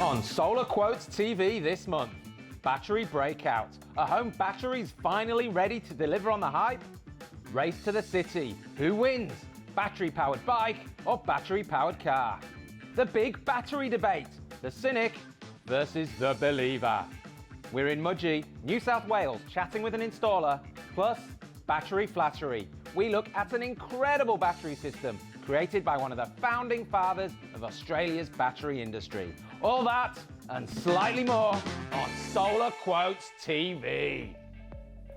On SolarQuotes TV this month, battery breakout. Are home batteries finally ready to deliver on the hype? Race to the city. Who wins? Battery-powered bike or battery-powered car? The big battery debate. The cynic versus the believer. We're in Mudgee, New South Wales, chatting with an installer, plus battery flattery. We look at an incredible battery system created by one of the founding fathers of Australia's battery industry. All that and slightly more on SolarQuotes TV.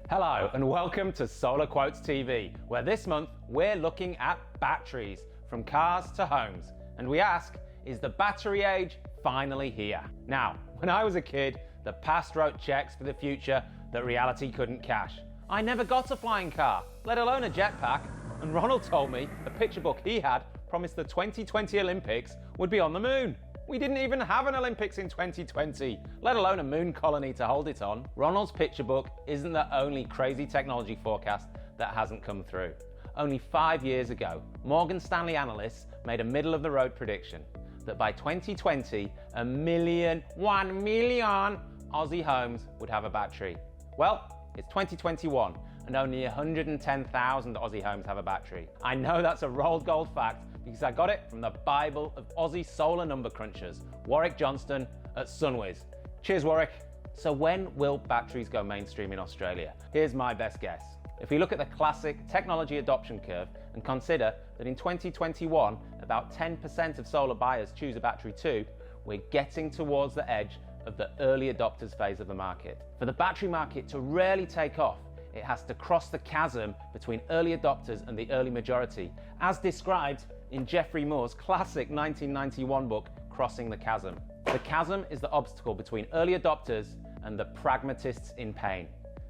Hello and welcome to SolarQuotes TV, where this month we're looking at batteries from cars to homes. And we ask, is the battery age finally here? Now, when I was a kid, the past wrote checks for the future that reality couldn't cash. I never got a flying car, let alone a jetpack, and Ronald told me a picture book he had promised the 2020 Olympics would be on the moon. We didn't even have an Olympics in 2020, let alone a moon colony to hold it on. Ronald's picture book isn't the only crazy technology forecast that hasn't come through. Only 5 years ago, Morgan Stanley analysts made a middle-of-the-road prediction that by 2020, 1 million Aussie homes would have a battery. Well, it's 2021 and only 110,000 Aussie homes have a battery. I know that's a rolled gold fact because I got it from the Bible of Aussie solar number crunchers, Warwick Johnston at Sunwiz. Cheers, Warwick. So when will batteries go mainstream in Australia? Here's my best guess. If we look at the classic technology adoption curve and consider that in 2021, about 10% of solar buyers choose a battery too, we're getting towards the edge of the early adopters phase of the market. For the battery market to really take off, it has to cross the chasm between early adopters and the early majority, as described in Geoffrey Moore's classic 1991 book, Crossing the Chasm. The chasm is the obstacle between early adopters and the pragmatists in pain.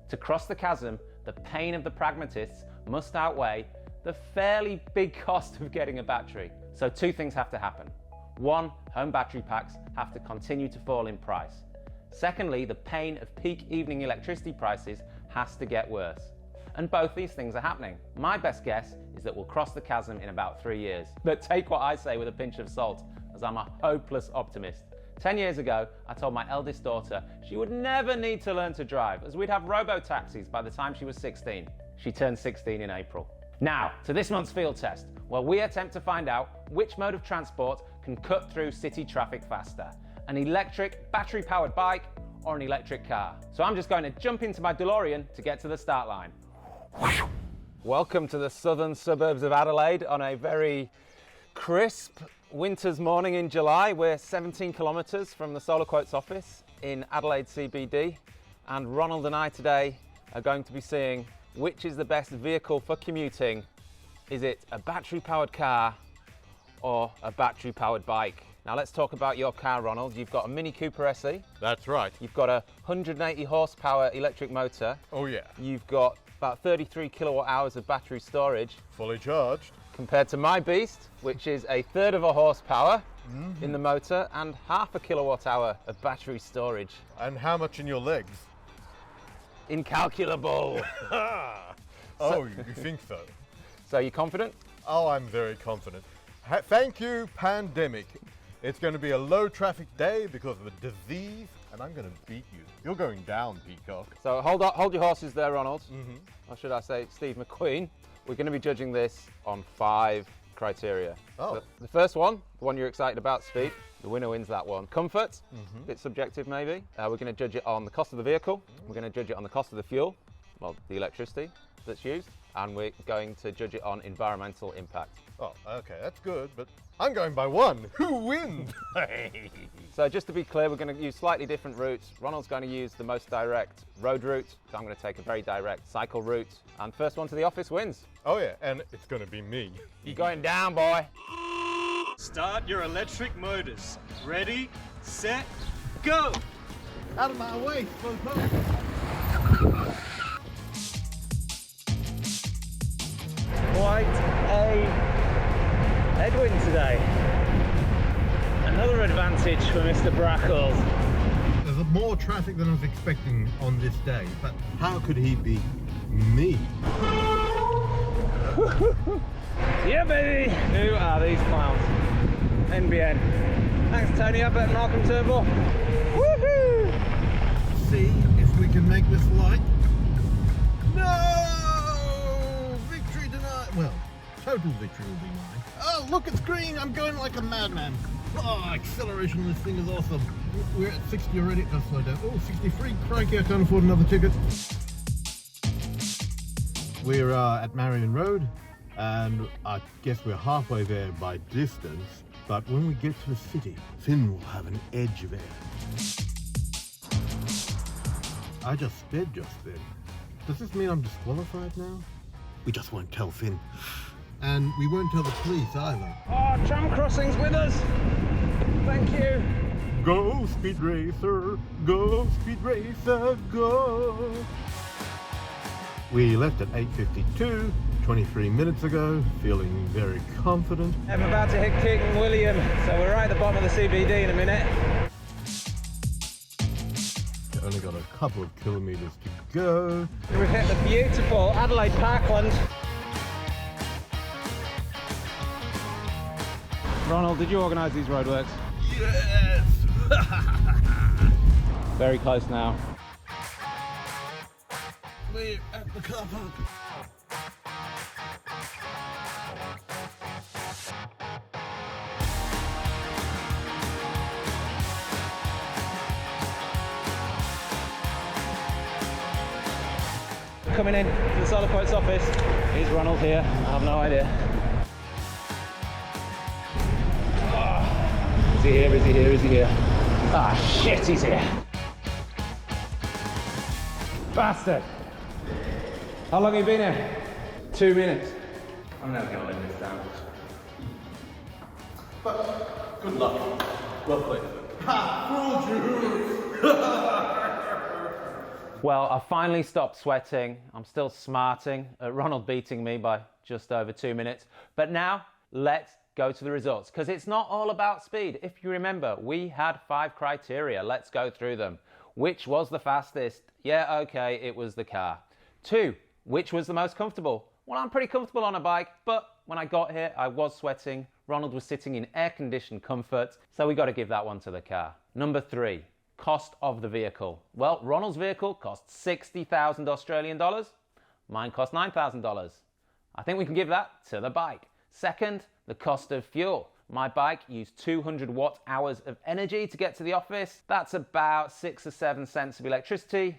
To cross the chasm, the pain of the pragmatists must outweigh the fairly big cost of getting a battery. So two things have to happen. One, home battery packs have to continue to fall in price. Secondly, the pain of peak evening electricity prices has to get worse. And both these things are happening. My best guess is that we'll cross the chasm in about 3 years. But take what I say with a pinch of salt, as I'm a hopeless optimist. 10 years ago, I told my eldest daughter she would never need to learn to drive, as we'd have robo-taxis by the time she was 16. She turned 16 in April. Now, to this month's field test, where we attempt to find out which mode of transport can cut through city traffic faster. An electric, battery-powered bike or an electric car. So I'm just going to jump into my DeLorean to get to the start line. Welcome to the southern suburbs of Adelaide on a very crisp winter's morning in July. We're 17 kilometres from the SolarQuotes office in Adelaide CBD, and Ronald and I today are going to be seeing which is the best vehicle for commuting. Is it a battery-powered car or a battery-powered bike? Now let's talk about your car, Ronald. You've got a Mini Cooper SE. That's right. You've got a 180 horsepower electric motor. Oh yeah. You've got about 33 kilowatt hours of battery storage. Fully charged. Compared to my beast, which is a third of a horsepower in the motor and half a kilowatt hour of battery storage. And how much in your legs? Incalculable. Oh, you think so? So you confident? Oh, I'm very confident. Thank you, pandemic. It's going to be a low traffic day because of a disease, and I'm going to beat you. You're going down, Peacock. So hold your horses there, Ronald. Or should I say Steve McQueen. We're going to be judging this on 5 criteria. Oh. The first one, the one you're excited about, speed. The winner wins that one. Comfort, a bit subjective maybe. We're going to judge it on the cost of the vehicle. We're going to judge it on the cost of the fuel, well, the electricity that's used. And we're going to judge it on environmental impact. Oh, okay, that's good, but I'm going by 1. Who wins? So just to be clear, we're going to use slightly different routes. Ronald's going to use the most direct road route. So I'm going to take a very direct cycle route. And first one to the office wins. Oh yeah, and it's going to be me. You're going down, boy. Start your electric motors. Ready, set, go! Out of my way, slowpoke. Quite a headwind today. Another advantage for Mr. Brackles. There's more traffic than I was expecting on this day, but how could he be me? Yeah, baby! Who are these clowns? NBN. Thanks, Tony up at Malcolm Turnbull. Woohoo! See if we can make this light. No! Victory denied. Well, total victory will be mine. Oh, look, it's green. I'm going like a madman. Oh, acceleration on this thing is awesome. We're at 60 already. Oh, slow down. Oh, 63. Crikey, I can't afford another ticket. We're at Marion Road, and I guess we're halfway there by distance. But when we get to the city, Finn will have an edge there. I just sped just then. Does this mean I'm disqualified now? We just won't tell Finn. And we won't tell the police either. Oh, tram crossing's with us. Thank you. Go, Speed Racer, go, Speed Racer, go. We left at 8:52, 23 minutes ago, feeling very confident. I'm about to hit King William, so we're right at the bottom of the CBD in a minute. Only got a couple of kilometers to go. We've hit the beautiful Adelaide Parkland. Ronald, did you organise these roadworks? Yes! Very close now. We're at the car park. Coming in to the SolarQuotes office. Is Ronald here? I have no idea. Oh, is he here? Is he here? Is he here? Ah, shit, he's here. Bastard. How long have you been here? 2 minutes. I'm never going to live this down. But good luck. Well played. Ha! Fooled you! Well, I finally stopped sweating. I'm still smarting at Ronald beating me by just over 2 minutes. But now, let's go to the results, because it's not all about speed. If you remember, we had 5 criteria. Let's go through them. Which was the fastest? Yeah, okay, it was the car. 2, which was the most comfortable? Well, I'm pretty comfortable on a bike, but when I got here, I was sweating. Ronald was sitting in air-conditioned comfort, so we got to give that one to the car. Number 3. Cost of the vehicle. Well, Ronald's vehicle cost 60,000 Australian dollars. Mine cost $9,000. I think we can give that to the bike. Second, the cost of fuel. My bike used 200 watt hours of energy to get to the office. That's about 6 or 7 cents of electricity.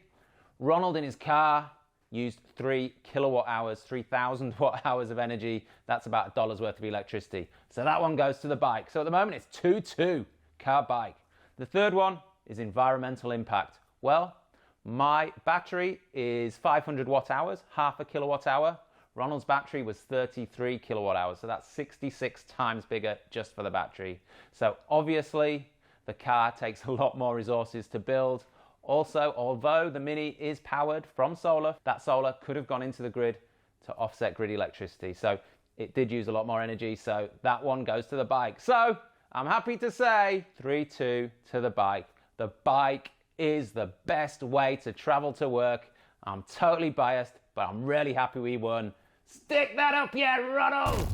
Ronald in his car used 3 kilowatt hours, 3,000 watt hours of energy. That's about $1 worth of electricity. So that one goes to the bike. So at the moment it's 2-2, car, bike. The third one is environmental impact. Well, my battery is 500 watt hours, half a kilowatt hour. Ronald's battery was 33 kilowatt hours, so that's 66 times bigger just for the battery. So obviously, the car takes a lot more resources to build. Also, although the Mini is powered from solar, that solar could have gone into the grid to offset grid electricity. So it did use a lot more energy, so that one goes to the bike. So I'm happy to say 3-2 to the bike. The bike is the best way to travel to work. I'm totally biased, but I'm really happy we won. Stick that up, yeah, Ronald!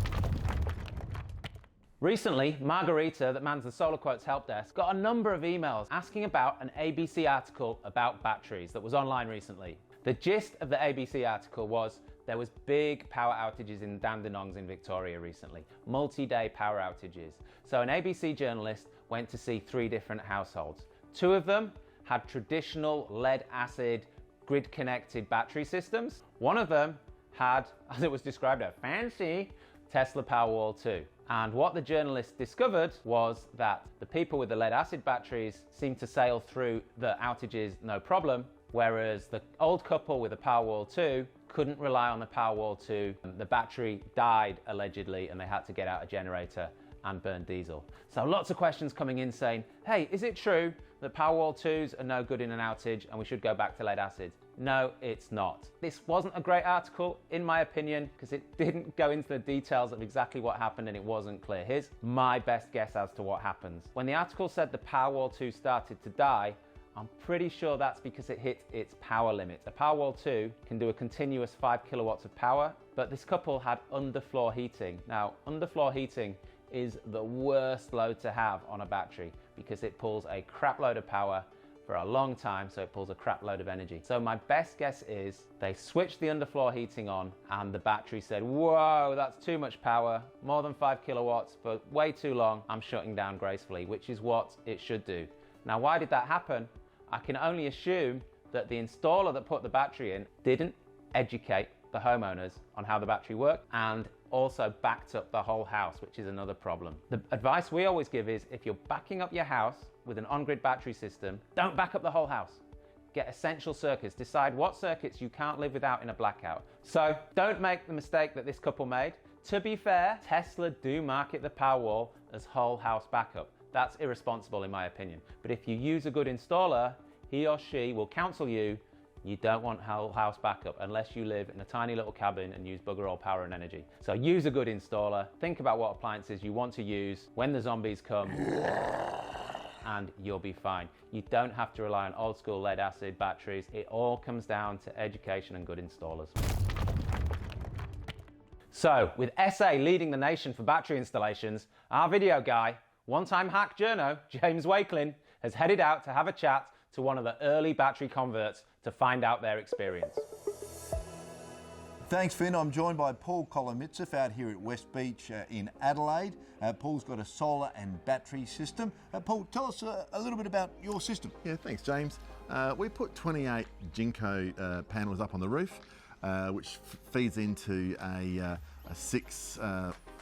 Recently, Margarita, that mans the SolarQuotes help desk, got a number of emails asking about an ABC article about batteries that was online recently. The gist of the ABC article was there was big power outages in Dandenongs in Victoria recently, multi-day power outages. So an ABC journalist went to see 3 different households. 2 of them had traditional lead-acid grid-connected battery systems. One of them had, as it was described, a fancy Tesla Powerwall 2. And what the journalist discovered was that the people with the lead-acid batteries seemed to sail through the outages no problem, whereas the old couple with the Powerwall 2 couldn't rely on the Powerwall 2. The battery died, allegedly, and they had to get out a generator and burn diesel. So lots of questions coming in saying, hey, is it true that Powerwall 2s are no good in an outage and we should go back to lead acid? No, it's not. This wasn't a great article, in my opinion, because it didn't go into the details of exactly what happened and it wasn't clear. Here's my best guess as to what happens. When the article said the Powerwall 2 started to die, I'm pretty sure that's because it hit its power limit. The Powerwall 2 can do a continuous 5 kilowatts of power, but this couple had underfloor heating. Now, underfloor heating is the worst load to have on a battery because it pulls a crap load of power for a long time, so it pulls a crap load of energy. So my best guess is they switched the underfloor heating on and the battery said, whoa, that's too much power, more than 5 kilowatts for way too long, I'm shutting down gracefully, which is what it should do. Now, why did that happen? I can only assume that the installer that put the battery in didn't educate the homeowners on how the battery worked and also backed up the whole house, which is another problem. The advice we always give is if you're backing up your house with an on-grid battery system, don't back up the whole house. Get essential circuits. Decide what circuits you can't live without in a blackout. So don't make the mistake that this couple made. To be fair, Tesla do market the Powerwall as whole house backup. That's irresponsible in my opinion. But if you use a good installer, he or she will counsel you don't want whole house backup unless you live in a tiny little cabin and use bugger all power and energy. So use a good installer, think about what appliances you want to use when the zombies come, and you'll be fine. You don't have to rely on old school lead acid batteries. It all comes down to education and good installers. So with SA leading the nation for battery installations, our video guy, one-time hack journo, James Wakelin, has headed out to have a chat to one of the early battery converts to find out their experience. Thanks, Finn. I'm joined by Paul Kolomitsev out here at West Beach in Adelaide. Paul's got a solar and battery system. Paul, tell us a little bit about your system. Yeah, thanks, James. We put 28 Jinko panels up on the roof, which feeds into a 6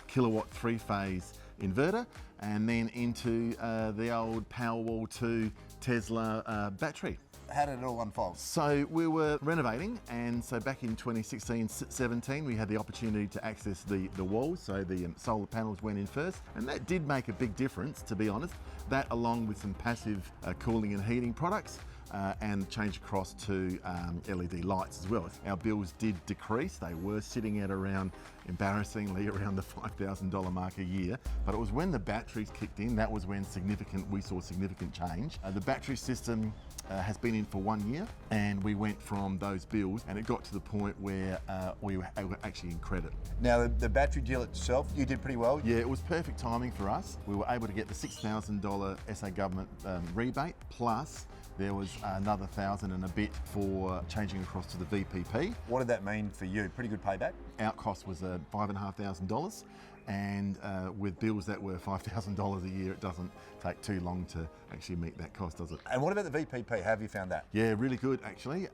kilowatt 3-phase inverter, and then into the old Powerwall 2 Tesla battery. How did it all unfold? So we were renovating, and so back in 2016-17 we had the opportunity to access the walls, so the solar panels went in first, and that did make a big difference, to be honest. That, along with some passive cooling and heating products, and change across to LED lights as well. Our bills did decrease. They were sitting at around, embarrassingly, around the $5,000 mark a year. But it was when the batteries kicked in, that was when we saw significant change. The battery system has been in for 1 year, and we went from those bills, and it got to the point where we were actually in credit. Now, the battery deal itself, you did pretty well. Yeah, it was perfect timing for us. We were able to get the $6,000 SA government rebate, plus there was another $1,000 and a bit for changing across to the VPP. What did that mean for you? Pretty good payback? Our cost was $5,500, and with bills that were $5,000 a year, it doesn't take too long to actually meet that cost, does it? And what about the VPP? How have you found that? Yeah, really good, actually.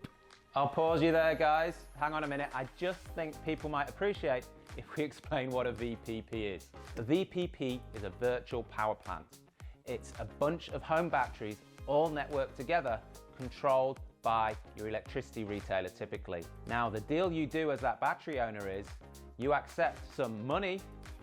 I'll pause you there, guys. Hang on a minute. I just think people might appreciate if we explain what a VPP is. The VPP is a virtual power plant. It's a bunch of home batteries all networked together, controlled by your electricity retailer typically. Now, the deal you do as that battery owner is you accept some money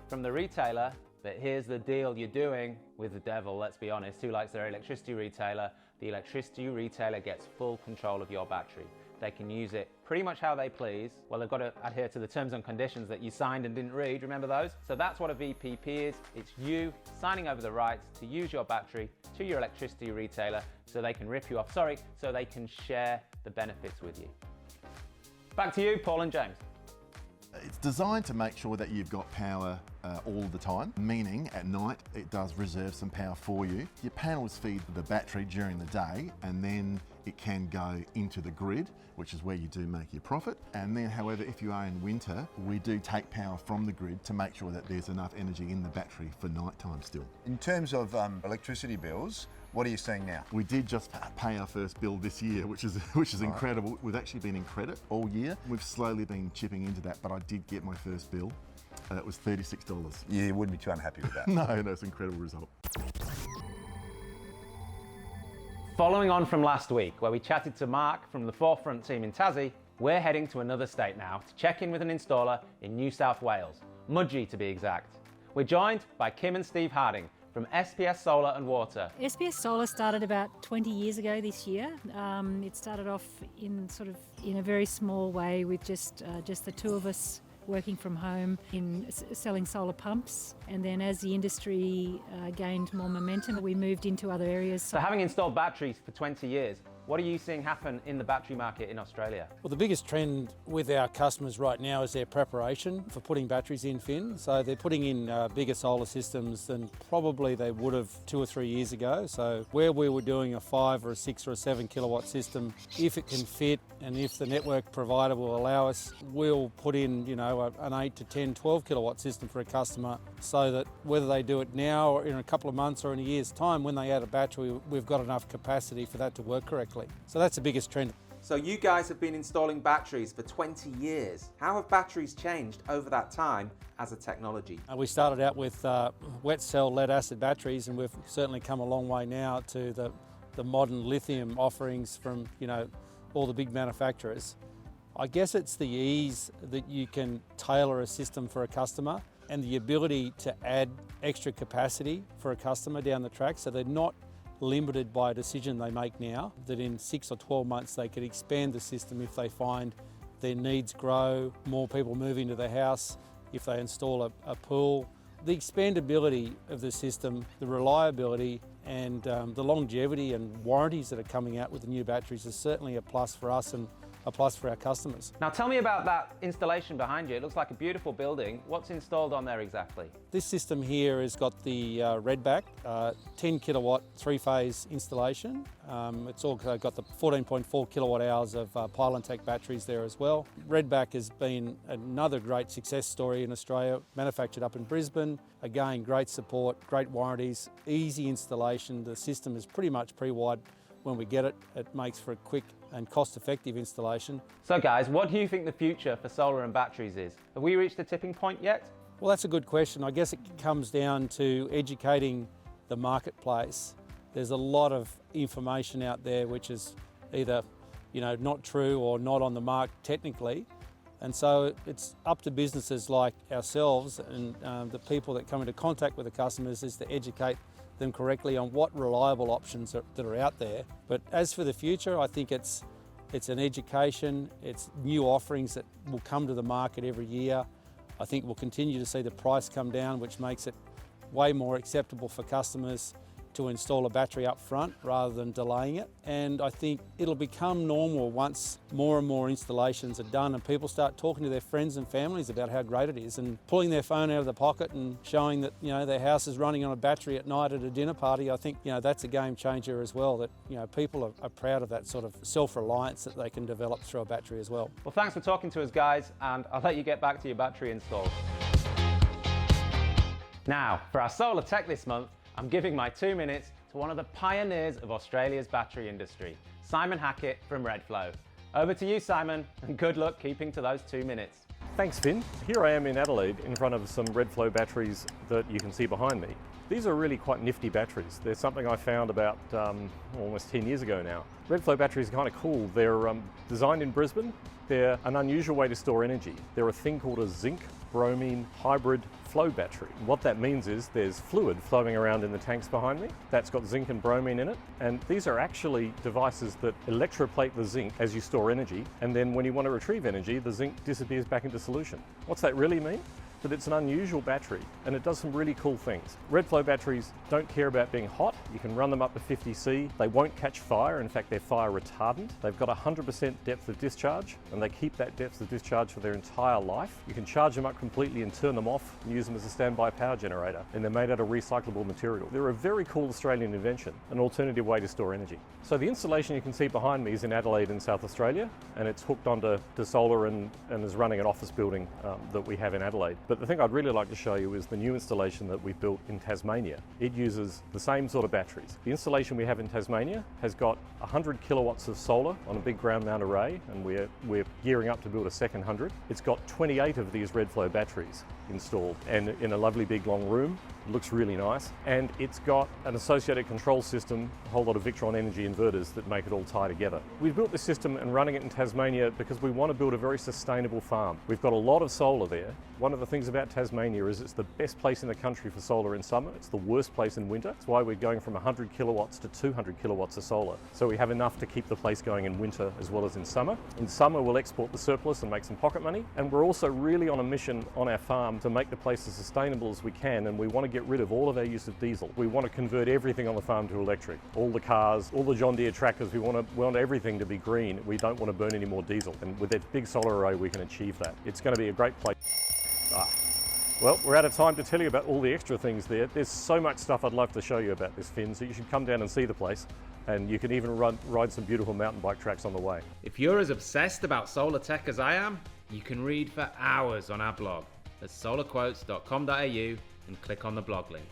from the retailer, but here's the deal you're doing with the devil, let's be honest. Who likes their electricity retailer? The electricity retailer gets full control of your battery. They can use it pretty much how they please. Well, they've got to adhere to the terms and conditions that you signed and didn't read, remember those? So that's what a VPP is. It's you signing over the rights to use your battery to your electricity retailer so they can rip you off, so they can share the benefits with you. Back to you, Paul and James. It's designed to make sure that you've got power all the time, meaning at night it does reserve some power for you. Your panels feed the battery during the day, and then it can go into the grid, which is where you do make your profit. And then, however, if you are in winter, we do take power from the grid to make sure that there's enough energy in the battery for nighttime still. In terms of electricity bills, what are you seeing now? We did just pay our first bill this year, which is incredible. We've actually been in credit all year. We've slowly been chipping into that, but I did get my first bill. It was $36. Yeah, you wouldn't be too unhappy with that. No, it's an incredible result. Following on from last week, where we chatted to Mark from the Forefront team in Tassie, we're heading to another state now to check in with an installer in New South Wales, Mudgee to be exact. We're joined by Kim and Steve Harding from SPS Solar Water. SPS Solar started about 20 years ago this year. It started off in a very small way with just the two of us working from home in selling solar pumps. And then as the industry gained more momentum, we moved into other areas. So having installed batteries for 20 years, what are you seeing happen in the battery market in Australia? Well, the biggest trend with our customers right now is their preparation for putting batteries in, Finn. So they're putting in bigger solar systems than probably they would have 2 or 3 years ago. So where we were doing a 5 or a 6 or a 7 kilowatt system, if it can fit and if the network provider will allow us, we'll put in, you know, an 8 to 10, 12 kilowatt system for a customer, so that whether they do it now or in a couple of months or in a year's time, when they add a battery, we've got enough capacity for that to work correctly. So that's the biggest trend. So you guys have been installing batteries for 20 years. How have batteries changed over that time as a technology? We started out with wet cell lead acid batteries, and we've certainly come a long way now to the modern lithium offerings from, you know, all the big manufacturers. I guess it's the ease that you can tailor a system for a customer and the ability to add extra capacity for a customer down the track, so they're not limited by a decision they make now, that in 6 or 12 months they could expand the system if they find their needs grow, more people move into the house, if they install a pool. The expandability of the system, the reliability and the longevity and warranties that are coming out with the new batteries is certainly a plus for us and a plus for our customers. Now tell me about that installation behind you. It looks like a beautiful building. What's installed on there exactly? This system here has got the Redback 10 kilowatt 3-phase installation. It's also got the 14.4 kilowatt hours of Pylon-Tech batteries there as well. Redback has been another great success story in Australia, manufactured up in Brisbane. Again, great support, great warranties, easy installation. The system is pretty much pre-wired when we get it. It makes for a quick and cost-effective installation. So guys, what do you think the future for solar and batteries is? Have we reached the tipping point yet? Well, that's a good question. I guess it comes down to educating the marketplace. There's a lot of information out there which is either, you know, not true or not on the mark technically. And so it's up to businesses like ourselves and the people that come into contact with the customers is to educate them correctly on what reliable options that are out there. But as for the future, I think it's an education, it's new offerings that will come to the market every year. I think we'll continue to see the price come down, which makes it way more acceptable for customers to install a battery up front rather than delaying it. And I think it'll become normal once more and more installations are done and people start talking to their friends and families about how great it is and pulling their phone out of the pocket and showing that, you know, their house is running on a battery at night at a dinner party. I think, you know, that's a game changer as well, that, you know, people are proud of that sort of self-reliance that they can develop through a battery as well. Well, thanks for talking to us, guys, and I'll let you get back to your battery install. Now, for our solar tech this month, I'm giving my 2 minutes to one of the pioneers of Australia's battery industry, Simon Hackett from Redflow. Over to you, Simon, and good luck keeping to those 2 minutes. Thanks, Finn. Here I am in Adelaide in front of some Redflow batteries that you can see behind me. These are really quite nifty batteries. They're something I found about almost 10 years ago now. Redflow batteries are kind of cool. They're designed in Brisbane. They're an unusual way to store energy. They're a thing called a zinc bromine hybrid flow battery. What that means is there's fluid flowing around in the tanks behind me. That's got zinc and bromine in it. And these are actually devices that electroplate the zinc as you store energy. And then when you want to retrieve energy, the zinc disappears back into solution. What's that really mean? That it's an unusual battery and it does some really cool things. Redflow batteries don't care about being hot. You can run them up to 50C. They won't catch fire. In fact, they're fire retardant. They've got 100% depth of discharge and they keep that depth of discharge for their entire life. You can charge them up completely and turn them off and use them as a standby power generator. And they're made out of recyclable material. They're a very cool Australian invention, an alternative way to store energy. So the installation you can see behind me is in Adelaide in South Australia, and it's hooked onto solar and is running an office building that we have in Adelaide. But the thing I'd really like to show you is the new installation that we've built in Tasmania. It uses the same sort of batteries. The installation we have in Tasmania has got 100 kilowatts of solar on a big ground mount array, and we're gearing up to build a second 100. It's got 28 of these Redflow batteries installed and in a lovely big long room It looks really nice, and it's got an associated control system, a whole lot of Victron energy inverters that make it all tie together. We've built this system and running it in Tasmania because we want to build a very sustainable farm. We've got a lot of solar there. One of the things about Tasmania is it's the best place in the country for solar in summer. It's the worst place in winter. That's why we're going from 100 kilowatts to 200 kilowatts of solar. So we have enough to keep the place going in winter as well as in summer. In summer, we'll export the surplus and make some pocket money. And we're also really on a mission on our farm to make the place as sustainable as we can. And we want to get rid of all of our use of diesel. We want to convert everything on the farm to electric. All the cars, all the John Deere tractors, we want everything to be green. We don't want to burn any more diesel. And with that big solar array, we can achieve that. It's going to be a great place. Well, we're out of time to tell you about all the extra things there. There's so much stuff I'd love to show you about this, Finn, so you should come down and see the place. And you can even ride some beautiful mountain bike tracks on the way. If you're as obsessed about solar tech as I am, you can read for hours on our blog at solarquotes.com.au and click on the blog link.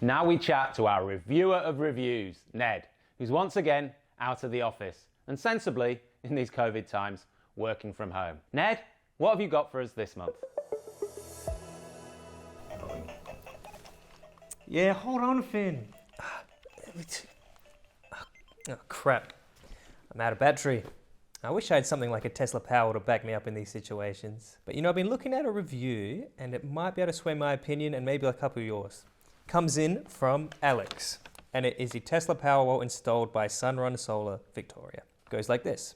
Now we chat to our reviewer of reviews, Ned, who's once again out of the office and sensibly, in these COVID times, working from home. Ned, what have you got for us this month? Yeah, hold on, Finn. Oh, crap. I'm out of battery. I wish I had something like a Tesla Powerwall to back me up in these situations. But you know, I've been looking at a review and it might be able to sway my opinion and maybe a couple of yours. Comes in from Alex, and it is the Tesla Powerwall installed by Sunrun Solar Victoria. Goes like this.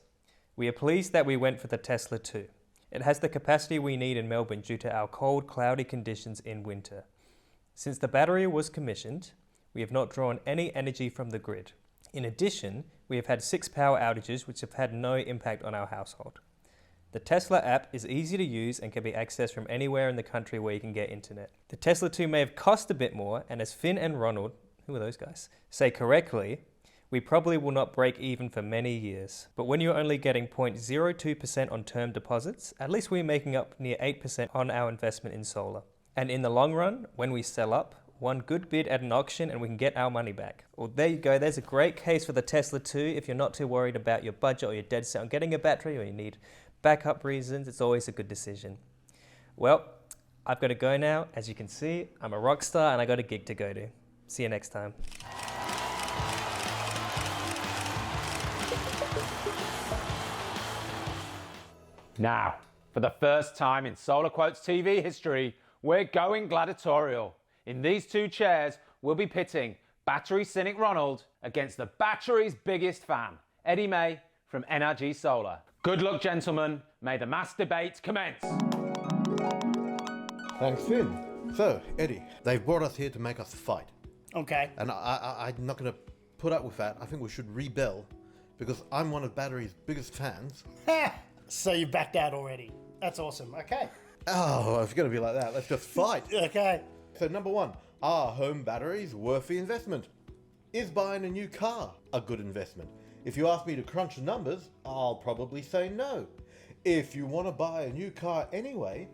We are pleased that we went for the Tesla 2. It has the capacity we need in Melbourne due to our cold, cloudy conditions in winter. Since the battery was commissioned, we have not drawn any energy from the grid. In addition, we have had 6 power outages which have had no impact on our household. The Tesla app is easy to use and can be accessed from anywhere in the country where you can get internet. The Tesla 2 may have cost a bit more, and as Finn and Ronald, who are those guys, say correctly, we probably will not break even for many years. But when you're only getting 0.02% on term deposits, at least we're making up near 8% on our investment in solar. And in the long run, when we sell up, one good bid at an auction and we can get our money back. Well, there you go. There's a great case for the Tesla 2 if you're not too worried about your budget or you're dead set on getting a battery or you need backup reasons. It's always a good decision. Well, I've got to go now. As you can see, I'm a rock star and I got a gig to go to. See you next time. Now, for the first time in SolarQuotes TV history, we're going gladiatorial. In these 2 chairs, we'll be pitting battery cynic Ronald against the battery's biggest fan, Eddie May from NRG Solar. Good luck, gentlemen. May the mass debate commence. Thanks, Finn. So, Eddie, they've brought us here to make us fight. Okay. And I'm not going to put up with that. I think we should rebel because I'm one of Battery's biggest fans. So you backed out already. That's awesome. Okay. Oh, if it's going to be like that, let's just fight. Okay. So number 1, are home batteries worth the investment? Is buying a new car a good investment? If you ask me to crunch the numbers, I'll probably say no. If you want to buy a new car anyway,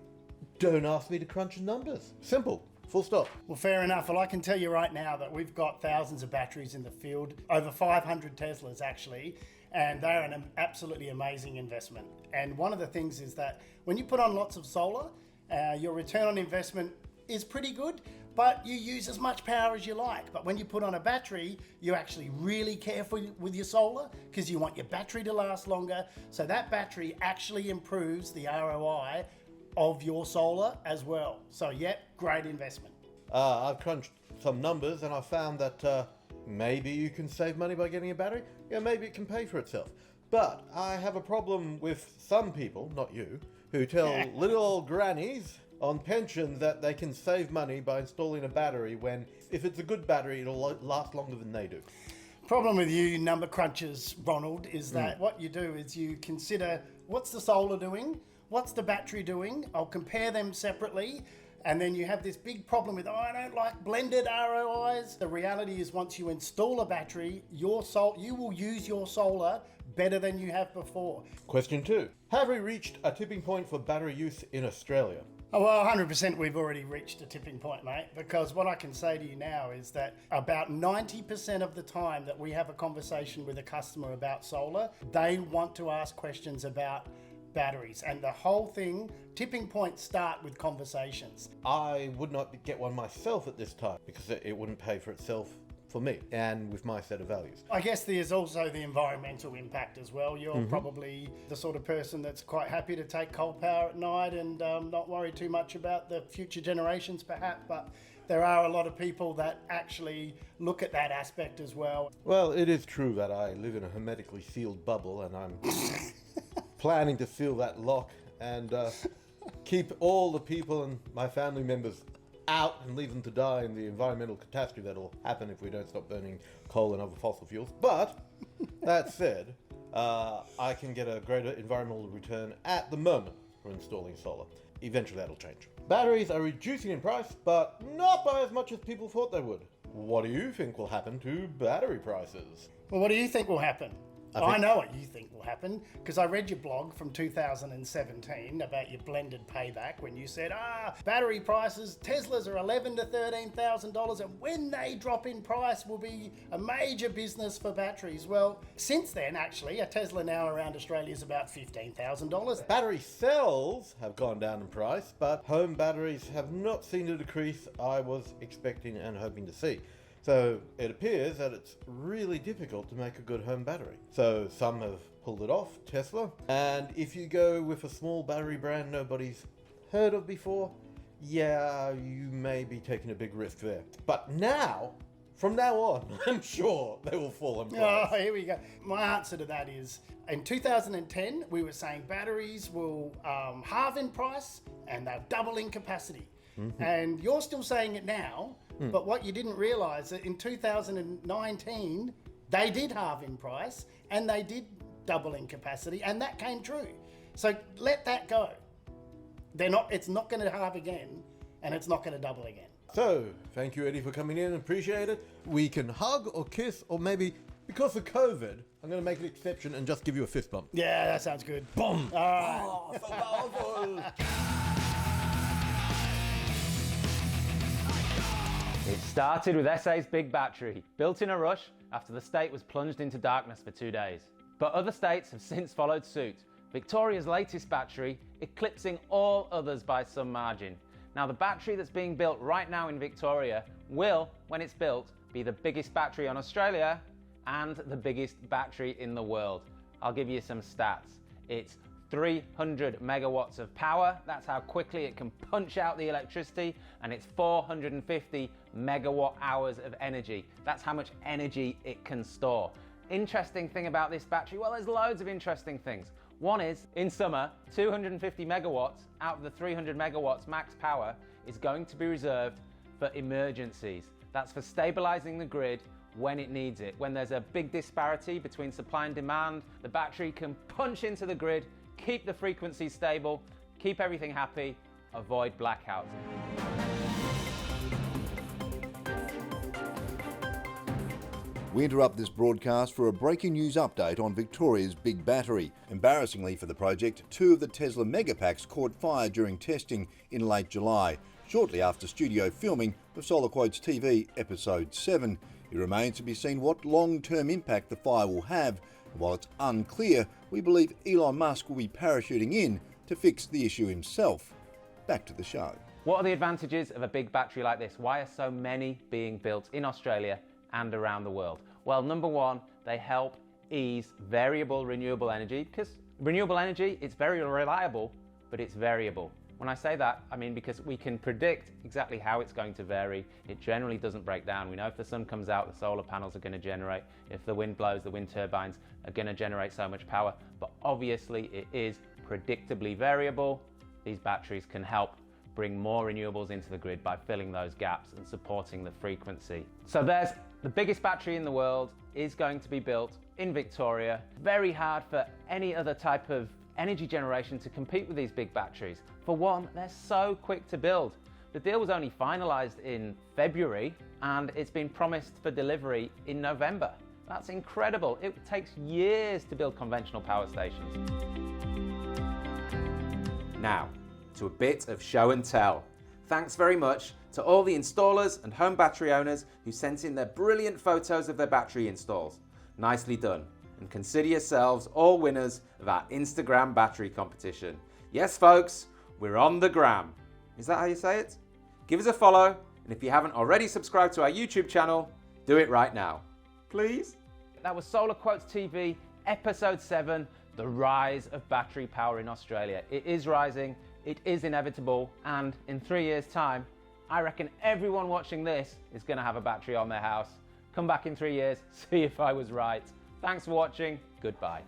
don't ask me to crunch the numbers. Simple. Full stop. Well, fair enough. Well, I can tell you right now that we've got thousands of batteries in the field, over 500 Teslas actually, and they're an absolutely amazing investment. And one of the things is that when you put on lots of solar, your return on investment is pretty good, but you use as much power as you like. But when you put on a battery, you're actually really careful with your solar because you want your battery to last longer. So that battery actually improves the ROI of your solar as well. So yeah, great investment. I've crunched some numbers and I found that maybe you can save money by getting a battery. Yeah, maybe it can pay for itself. But I have a problem with some people, not you, who tell little old grannies on pensions that they can save money by installing a battery when, if it's a good battery, it'll last longer than they do. Problem with you number crunchers, Ronald, is that what you do is you consider what's the solar doing, what's the battery doing, I'll compare them separately, and then you have this big problem with, I don't like blended ROIs. The reality is once you install a battery, you will use your solar better than you have before. Question 2. Have we reached a tipping point for battery use in Australia? Oh, well, 100% we've already reached a tipping point, mate, because what I can say to you now is that about 90% of the time that we have a conversation with a customer about solar, they want to ask questions about batteries, and the whole thing, tipping points start with conversations. I would not get one myself at this time because it wouldn't pay for itself for me and with my set of values. I guess there's also the environmental impact as well. You're probably the sort of person that's quite happy to take coal power at night and not worry too much about the future generations perhaps, but there are a lot of people that actually look at that aspect as well. Well, it is true that I live in a hermetically sealed bubble, and I'm planning to seal that lock and keep all the people and my family members out and leave them to die in the environmental catastrophe that'll happen if we don't stop burning coal and other fossil fuels. But that said, I can get a greater environmental return at the moment for installing solar. Eventually that'll change. Batteries are reducing in price, but not by as much as people thought they would. What do you think will happen to battery prices? Well, what do you think will happen? I know what you think will happen, because I read your blog from 2017 about your blended payback when you said, battery prices, Teslas are $11,000 to $13,000, and when they drop in price will be a major business for batteries. Well, since then, actually, a Tesla now around Australia is about $15,000. Battery cells have gone down in price, but home batteries have not seen the decrease I was expecting and hoping to see. So it appears that it's really difficult to make a good home battery. So some have pulled it off, Tesla. And if you go with a small battery brand nobody's heard of before, yeah, you may be taking a big risk there. But now, from now on, I'm sure they will fall in price. Oh, here we go. My answer to that is, in 2010, we were saying batteries will halve in price and they'll double in capacity. And you're still saying it now, but what you didn't realise that in 2019, they did halve in price and they did double in capacity, and that came true. So let that go. It's not going to halve again, and it's not going to double again. So, thank you, Eddie, for coming in. Appreciate it. We can hug or kiss, or maybe, because of COVID, I'm going to make an exception and just give you a fist bump. Yeah, that sounds good. Boom! All right. Oh, so powerful! It started with SA's big battery, built in a rush after the state was plunged into darkness for 2 days. But other states have since followed suit. Victoria's latest battery eclipsing all others by some margin. Now, the battery that's being built right now in Victoria will, when it's built, be the biggest battery on Australia and the biggest battery in the world. I'll give you some stats. It's 300 megawatts of power, that's how quickly it can punch out the electricity, and it's 450 megawatt hours of energy. That's how much energy it can store. Interesting thing about this battery, well, there's loads of interesting things. One is, in summer, 250 megawatts out of the 300 megawatts max power is going to be reserved for emergencies. That's for stabilizing the grid when it needs it. When there's a big disparity between supply and demand, the battery can punch into the grid, keep the frequency stable, keep everything happy, avoid blackouts. We interrupt this broadcast for a breaking news update on Victoria's big battery. Embarrassingly for the project, 2 of the Tesla Megapacks caught fire during testing in late July, shortly after studio filming of SolarQuotes TV Episode 7. It remains to be seen what long-term impact the fire will have. While it's unclear, we believe Elon Musk will be parachuting in to fix the issue himself. Back to the show. What are the advantages of a big battery like this? Why are so many being built in Australia and around the world? Well, number one, they help ease variable renewable energy, because renewable energy, it's very reliable, but it's variable. When I say that, I mean because we can predict exactly how it's going to vary. It generally doesn't break down. We know if the sun comes out, the solar panels are going to generate. If the wind blows, the wind turbines are going to generate so much power. But obviously it is predictably variable. These batteries can help bring more renewables into the grid by filling those gaps and supporting the frequency. So there's the biggest battery in the world is going to be built in Victoria. Very hard for any other type of energy generation to compete with these big batteries. For one, they're so quick to build. The deal was only finalised in February and it's been promised for delivery in November. That's incredible. It takes years to build conventional power stations. Now, to a bit of show and tell. Thanks very much to all the installers and home battery owners who sent in their brilliant photos of their battery installs. Nicely done. and consider yourselves all winners of our Instagram battery competition. Yes, folks, we're on the gram. Is that how you say it? Give us a follow, and if you haven't already subscribed to our YouTube channel, do it right now. Please? That was SolarQuotes TV, Episode 7, The Rise of Battery Power in Australia. It is rising, it is inevitable, and in 3 years' time, I reckon everyone watching this is going to have a battery on their house. Come back in 3 years, see if I was right. Thanks for watching, goodbye.